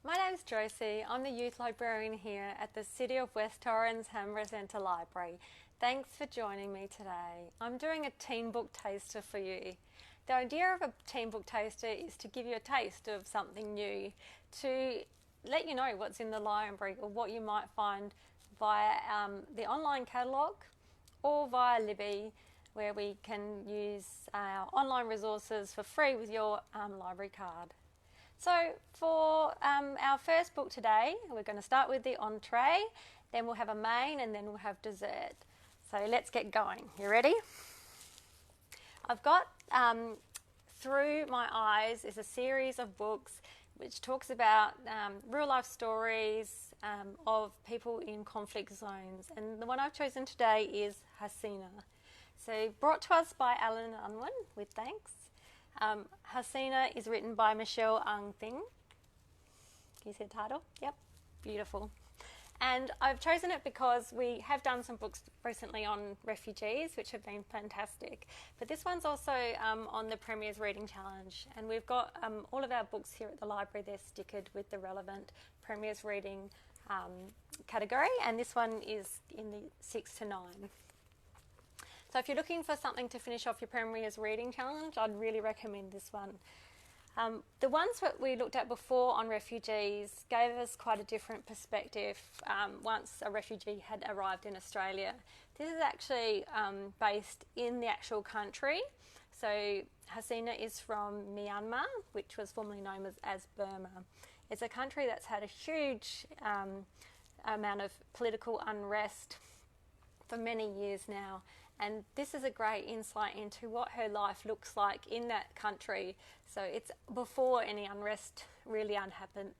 My name's Josie. I'm the youth librarian here at the City of West Torrens Hammer Centre Library. Thanks for joining me today. I'm doing a teen book taster for you. The idea of a teen book taster is to give you a taste of something new, to let you know what's in the library or what you might find via the online catalogue or via Libby, where we can use our online resources for free with your library card. So for our first book today, we're going to start with the Entree, then we'll have a main, and then we'll have dessert. So let's get going. You ready? I've got Through My Eyes is a series of books which talks about real life stories of people in conflict zones. And the one I've chosen today is Hasina. So brought to us by Unwin, with thanks. Hasina is written by Michelle Aung. Can you see the title? Yep, beautiful. And I've chosen it because we have done some books recently on refugees, which have been fantastic. But this one's also on the Premier's Reading Challenge. And we've got all of our books here at the library, they're stickered with the relevant Premier's Reading category. And this one is in the 6 to 9. So if you're looking for something to finish off your Premier's Reading Challenge, I'd really recommend this one. The ones that we looked at before on refugees gave us quite a different perspective once a refugee had arrived in Australia. This is actually based in the actual country. So Hasina is from Myanmar, which was formerly known as Burma. It's a country that's had a huge amount of political unrest for many years now. And this is a great insight into what her life looks like in that country. So it's before any unrest really happened.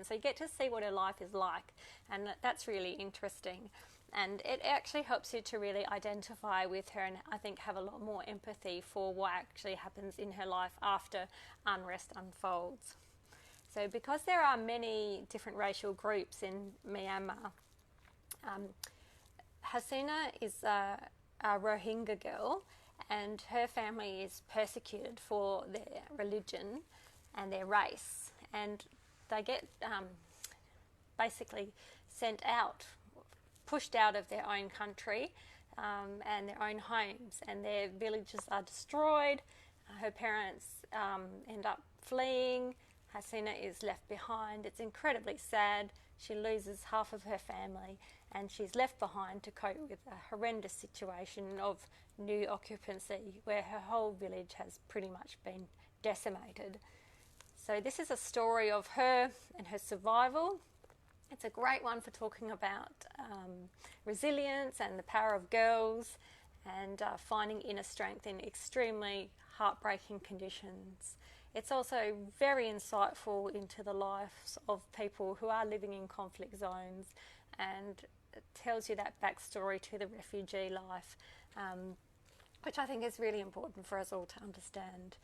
So you get to see what her life is like, and that's really interesting. And it actually helps you to really identify with her and I think have a lot more empathy for what actually happens in her life after unrest unfolds. So because there are many different racial groups in Myanmar, Hasina is a Rohingya girl, and her family is persecuted for their religion and their race, and they get basically sent out, pushed out of their own country and their own homes, and their villages are destroyed. Her parents end up fleeing. Hasina is left behind. It's incredibly sad. She loses half of her family, and she's left behind to cope with a horrendous situation of new occupancy where her whole village has pretty much been decimated. So this is a story of her and her survival. It's a great one for talking about resilience and the power of girls and finding inner strength in extremely heartbreaking conditions. It's also very insightful into the lives of people who are living in conflict zones, and it tells you that backstory to the refugee life, which I think is really important for us all to understand.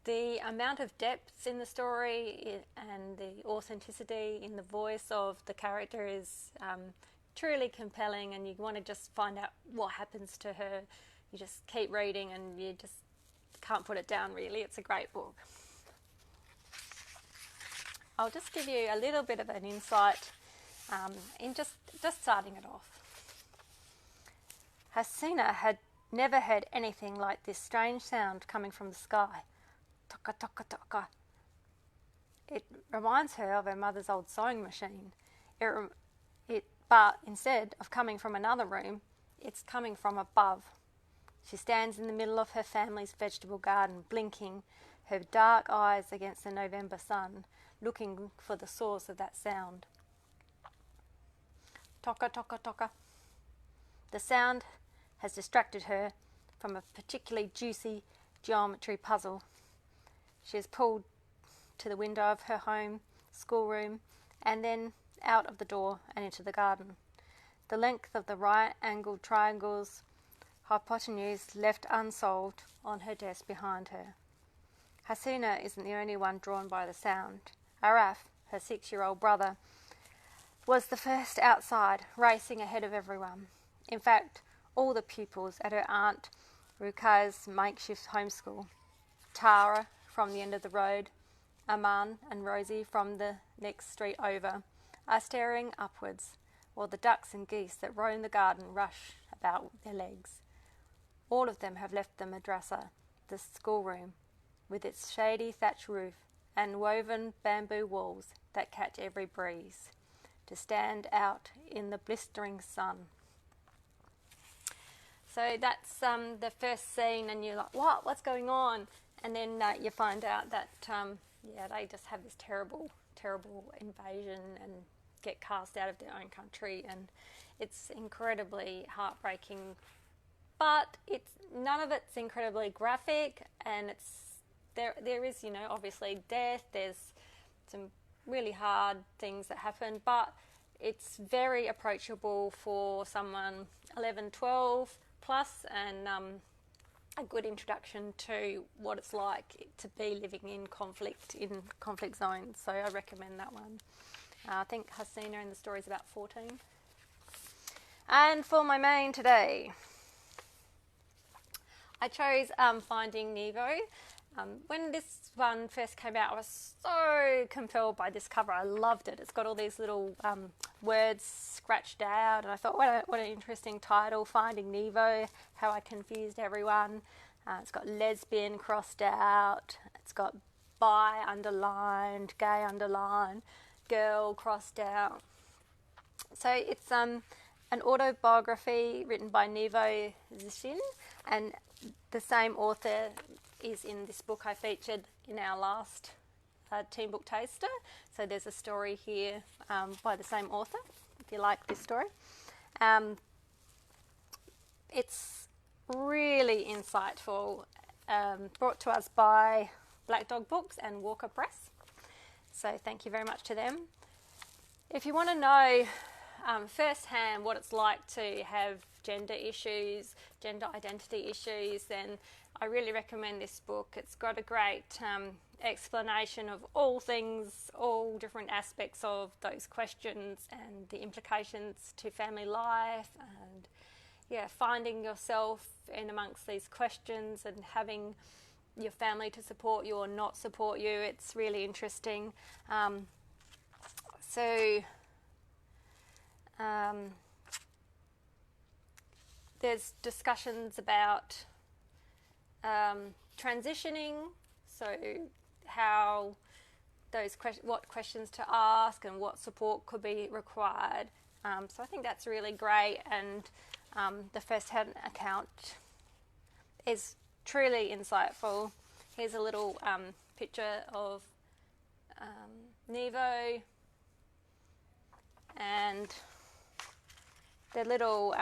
The amount of depth in the story and the authenticity in the voice of the character is truly compelling, and you want to just find out what happens to her. You just keep reading and you just can't put it down, really. It's a great book. I'll just give you a little bit of an insight in just starting it off. Hasina had never heard anything like this strange sound coming from the sky. Toka, toka, toka. It reminds her of her mother's old sewing machine. But instead of coming from another room, it's coming from above. She stands in the middle of her family's vegetable garden, blinking, her dark eyes against the November sun, looking for the source of that sound. Toka, toka, toka. The sound has distracted her from a particularly juicy geometry puzzle. She is pulled to the window of her home, schoolroom, and then out of the door and into the garden. The length of the right-angled triangles hypotenuse left unsolved on her desk behind her. Hasina isn't the only one drawn by the sound. Araf, her 6-year-old brother, was the first outside, racing ahead of everyone. In fact, all the pupils at her aunt Rukai's makeshift homeschool. Tara from the end of the road, Aman and Rosie from the next street over are staring upwards, while the ducks and geese that roam the garden rush about their legs. All of them have left the madrasa, the schoolroom, with its shady thatch roof and woven bamboo walls that catch every breeze, to stand out in the blistering sun. So that's the first scene, and you're like, what? What's going on? And then you find out that, they just have this terrible, terrible invasion and get cast out of their own country, and it's incredibly heartbreaking. But none of it's incredibly graphic, and there is, obviously death. There's some really hard things that happen, but it's very approachable for someone 11, 12 plus, and a good introduction to what it's like to be living in conflict zones. So I recommend that one. I think Hasina in the story is about 14. And for my main today, I chose Finding Nevo. When this one first came out, I was so compelled by this cover. I loved it. It's got all these little words scratched out, and I thought, what an interesting title, Finding Nevo, how I confused everyone. It's got lesbian crossed out. It's got bi underlined, gay underlined, girl crossed out. So it's an autobiography written by Nevo Zisin, and the same author is in this book I featured in our last Teen Book Taster. So there's a story here by the same author, if you like this story. It's really insightful, brought to us by Black Dog Books and Walker Press. So thank you very much to them. If you want to know firsthand what it's like to have gender issues, gender identity issues, then I really recommend this book. It's got a great explanation of all things, all different aspects of those questions and the implications to family life, and finding yourself in amongst these questions and having your family to support you or not support you. It's really interesting. There's discussions about transitioning, so how what questions to ask and what support could be required. So I think that's really great, and the first-hand account is truly insightful. Here's a little picture of Nevo, and the little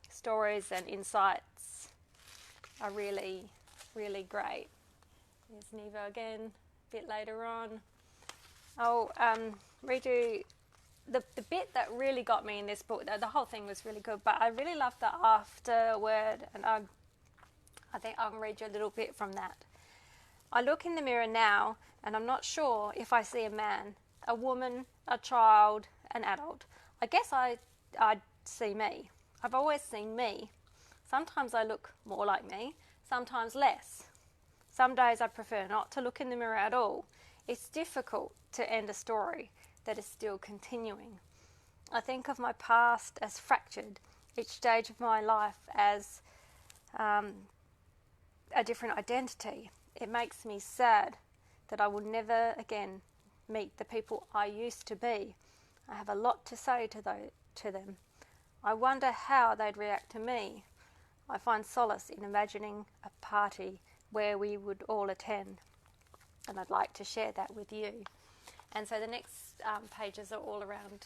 stories and insights are really, really great. There's Nevo again, a bit later on. I'll read you the bit that really got me in this book. The whole thing was really good, but I really loved the afterword, and I think I'll read you a little bit from that. I look in the mirror now, and I'm not sure if I see a man, a woman, a child, an adult. I guess I'd see me. I've always seen me. Sometimes I look more like me, sometimes less. Some days I prefer not to look in the mirror at all. It's difficult to end a story that is still continuing. I think of my past as fractured, each stage of my life as a different identity. It makes me sad that I will never again meet the people I used to be. I have a lot to say to them. I wonder how they'd react to me. I find solace in imagining a party where we would all attend, and I'd like to share that with you. And so the next pages are all around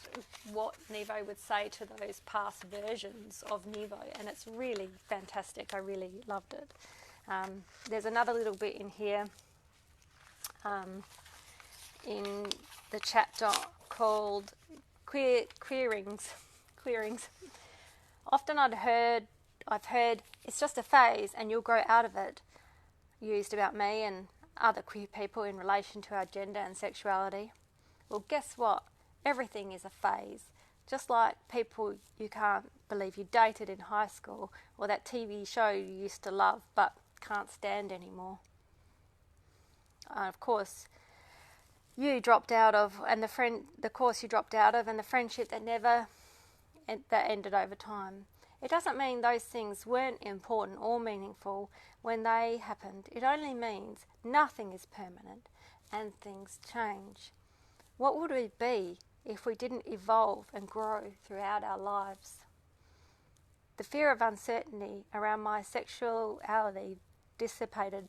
what Nevo would say to those past versions of Nevo, and it's really fantastic. I really loved it. There's another little bit in here in the chapter called Queerings. Often I've heard it's just a phase and you'll grow out of it, used about me and other queer people in relation to our gender and sexuality. Well, guess what? Everything is a phase. Just like people you can't believe you dated in high school, or that TV show you used to love but can't stand anymore. Of course, you dropped out of, and the course you dropped out of, and the friendship that ended over time. It doesn't mean those things weren't important or meaningful when they happened. It only means nothing is permanent and things change. What would we be if we didn't evolve and grow throughout our lives? The fear of uncertainty around my sexuality dissipated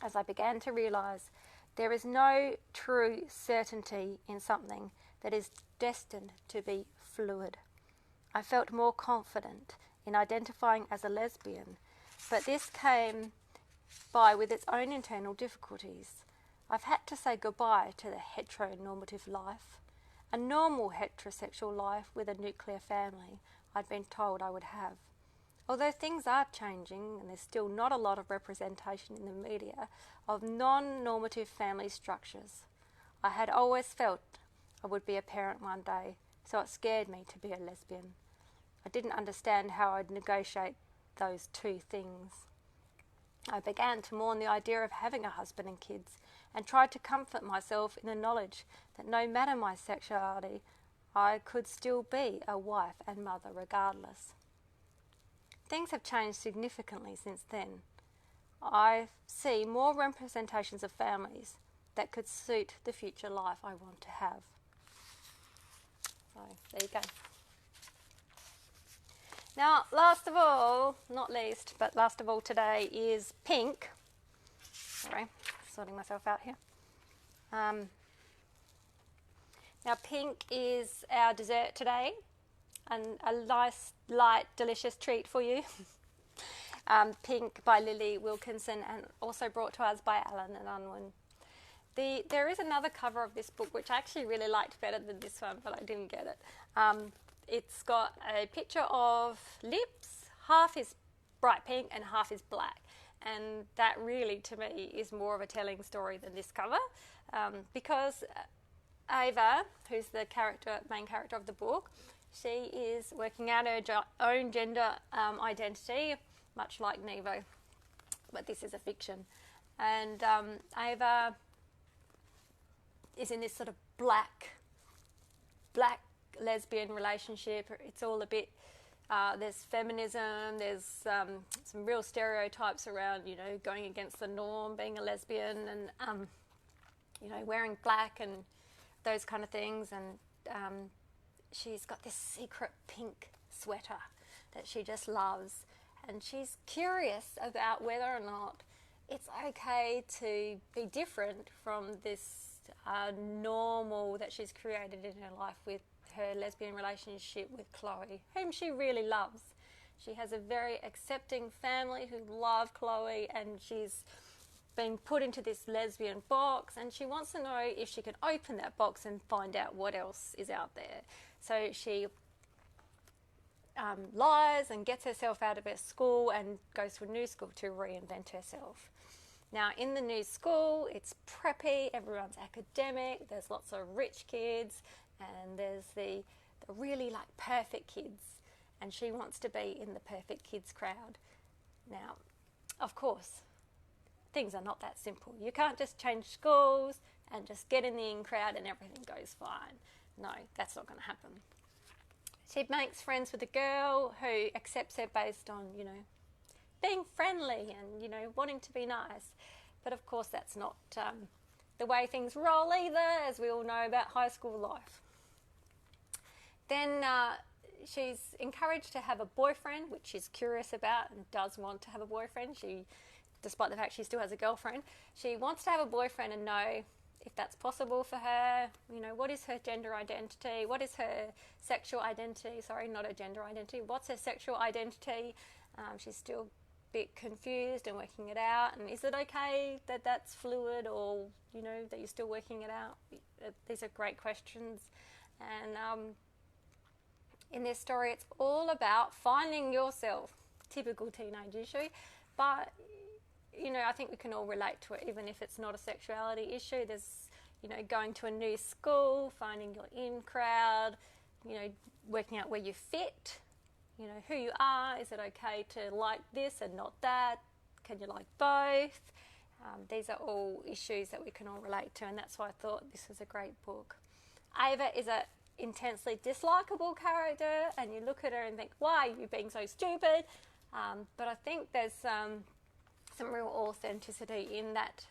as I began to realise there is no true certainty in something that is destined to be fluid. I felt more confident in identifying as a lesbian, but this came by with its own internal difficulties. I've had to say goodbye to the heteronormative life, a normal heterosexual life with a nuclear family I'd been told I would have. Although things are changing and there's still not a lot of representation in the media of non-normative family structures, I had always felt I would be a parent one day, so it scared me to be a lesbian. I didn't understand how I'd negotiate those two things. I began to mourn the idea of having a husband and kids and tried to comfort myself in the knowledge that no matter my sexuality, I could still be a wife and mother regardless. Things have changed significantly since then. I see more representations of families that could suit the future life I want to have. So, there you go. Now, last of all, not least, but last of all today is pink. Sorry, sorting myself out here. Now, pink is our dessert today, and a nice, light, delicious treat for you. Pink by Lili, Wilkinson, and also brought to us by Alan and Unwin. There is another cover of this book which I actually really liked better than this one, but I didn't get it. It's got a picture of lips, half is bright pink and half is black. And that really, to me, is more of a telling story than this cover. Because Ava, who's the main character of the book, she is working out her own gender identity, much like Nevo, but this is a fiction. And Ava is in this sort of black lesbian relationship. It's all a bit, there's feminism, there's some real stereotypes around, going against the norm, being a lesbian, and, wearing black and those kind of things. And she's got this secret pink sweater that she just loves. And she's curious about whether or not it's okay to be different from this normal that she's created in her life with her lesbian relationship with Chloe, whom she really loves. She has a very accepting family who love Chloe, and she's been put into this lesbian box, and she wants to know if she can open that box and find out what else is out there. So she lies and gets herself out of her school and goes to a new school to reinvent herself. Now, in the new school, it's preppy, everyone's academic, there's lots of rich kids, and there's the really perfect kids, and she wants to be in the perfect kids crowd. Now, of course, things are not that simple. You can't just change schools and just get in the in crowd and everything goes fine. No, that's not going to happen. She makes friends with a girl who accepts her based on, being friendly and, wanting to be nice. But of course, that's not the way things roll either, as we all know about high school life. Then she's encouraged to have a boyfriend, which she's curious about and does want to have a boyfriend. Despite the fact she still has a girlfriend, she wants to have a boyfriend and know if that's possible for her. What is her gender identity? What is her sexual identity? Sorry, not her gender identity. What's her sexual identity? She's still a bit confused and working it out. And is it okay that that's fluid, or, that you're still working it out? These are great questions. And in this story, it's all about finding yourself. Typical teenage issue. But I think we can all relate to it, even if it's not a sexuality issue. There's, going to a new school, finding your in crowd, working out where you fit, who you are. Is it okay to like this and not that? Can you like both? These are all issues that we can all relate to, and that's why I thought this was a great book. Ava is a intensely dislikable character, and you look at her and think, why are you being so stupid? But I think there's some real authenticity in that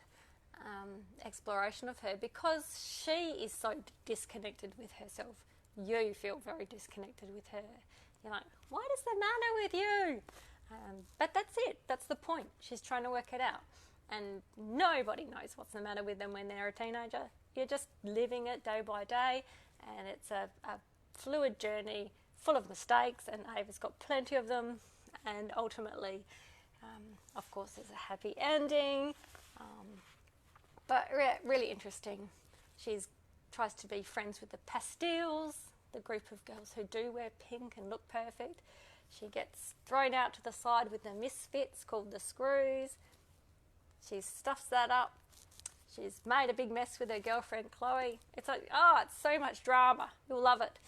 exploration of her, because she is so disconnected with herself. You feel very disconnected with her. You're like, what is the matter with you? But that's it. That's the point. She's trying to work it out. And nobody knows what's the matter with them when they're a teenager. You're just living it day by day, and it's a fluid journey full of mistakes, and Ava's got plenty of them, and ultimately, of course, there's a happy ending, but really interesting. She tries to be friends with the Pastilles, the group of girls who do wear pink and look perfect. She gets thrown out to the side with the misfits called the Screws. She stuffs that up. She's made a big mess with her girlfriend Chloe. It's like, it's so much drama. You'll love it.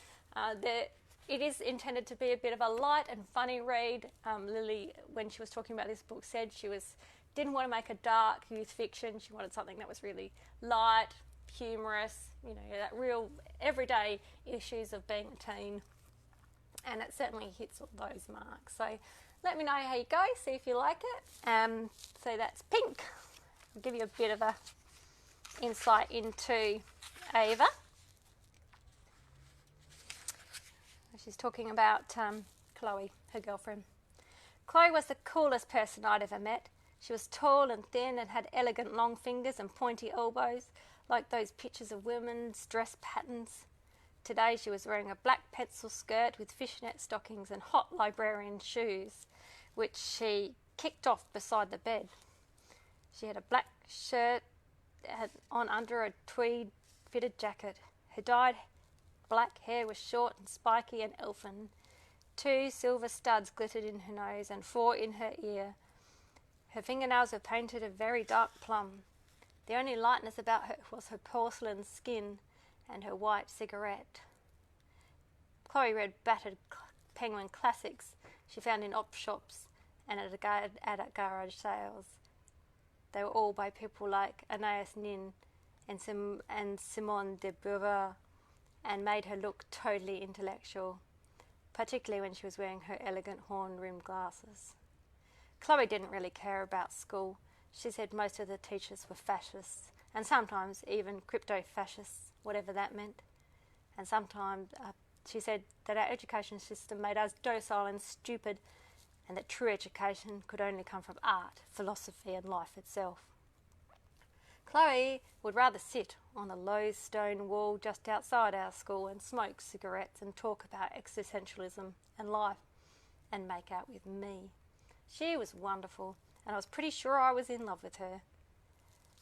It is intended to be a bit of a light and funny read. Lili, when she was talking about this book, said she didn't want to make a dark youth fiction. She wanted something that was really light, humorous, that real everyday issues of being a teen. And it certainly hits all those marks. So let me know how you go, see if you like it. So that's Pink. I'll give you a bit of a insight into Ava. She's talking about Chloe, her girlfriend. Chloe was the coolest person I'd ever met. She was tall and thin and had elegant long fingers and pointy elbows, like those pictures of women's dress patterns. Today she was wearing a black pencil skirt with fishnet stockings and hot librarian shoes, which she kicked off beside the bed. She had a black shirt on under a tweed fitted jacket. Her dyed black hair was short and spiky and elfin. 2 silver studs glittered in her nose and 4 in her ear. Her fingernails were painted a very dark plum. The only lightness about her was her porcelain skin and her white cigarette. Chloe read battered Penguin classics she found in op shops and at garage sales. They were all by people like Anais Nin and Simone de Beauvoir, and made her look totally intellectual, particularly when she was wearing her elegant horn-rimmed glasses. Chloe didn't really care about school. She said most of the teachers were fascists, and sometimes even crypto-fascists, whatever that meant. And sometimes she said that our education system made us docile and stupid, and that true education could only come from art, philosophy and life itself. Chloe would rather sit on a low stone wall just outside our school and smoke cigarettes and talk about existentialism and life and make out with me. She was wonderful, and I was pretty sure I was in love with her.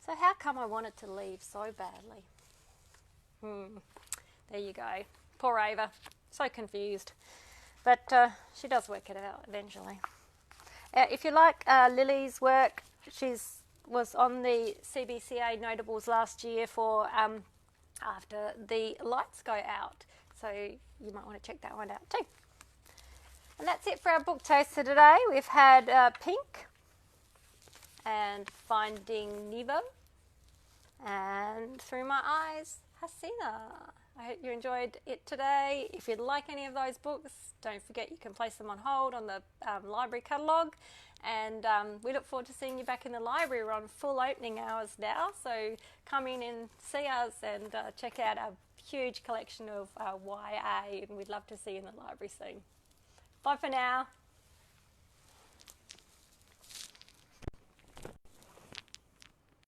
So how come I wanted to leave so badly? There you go. Poor Ava. So confused. But she does work it out eventually. If you like Lili's work, she was on the CBCA Notables last year for After the Lights Go Out. So you might want to check that one out too. And that's it for our book taster today. We've had Pink and Finding Nevo and Through My Eyes, Hasina. I hope you enjoyed it today. If you'd like any of those books, don't forget you can place them on hold on the library catalogue. And we look forward to seeing you back in the library. We're on full opening hours now, so come in and see us and check out our huge collection of YA, and we'd love to see you in the library soon. Bye for now.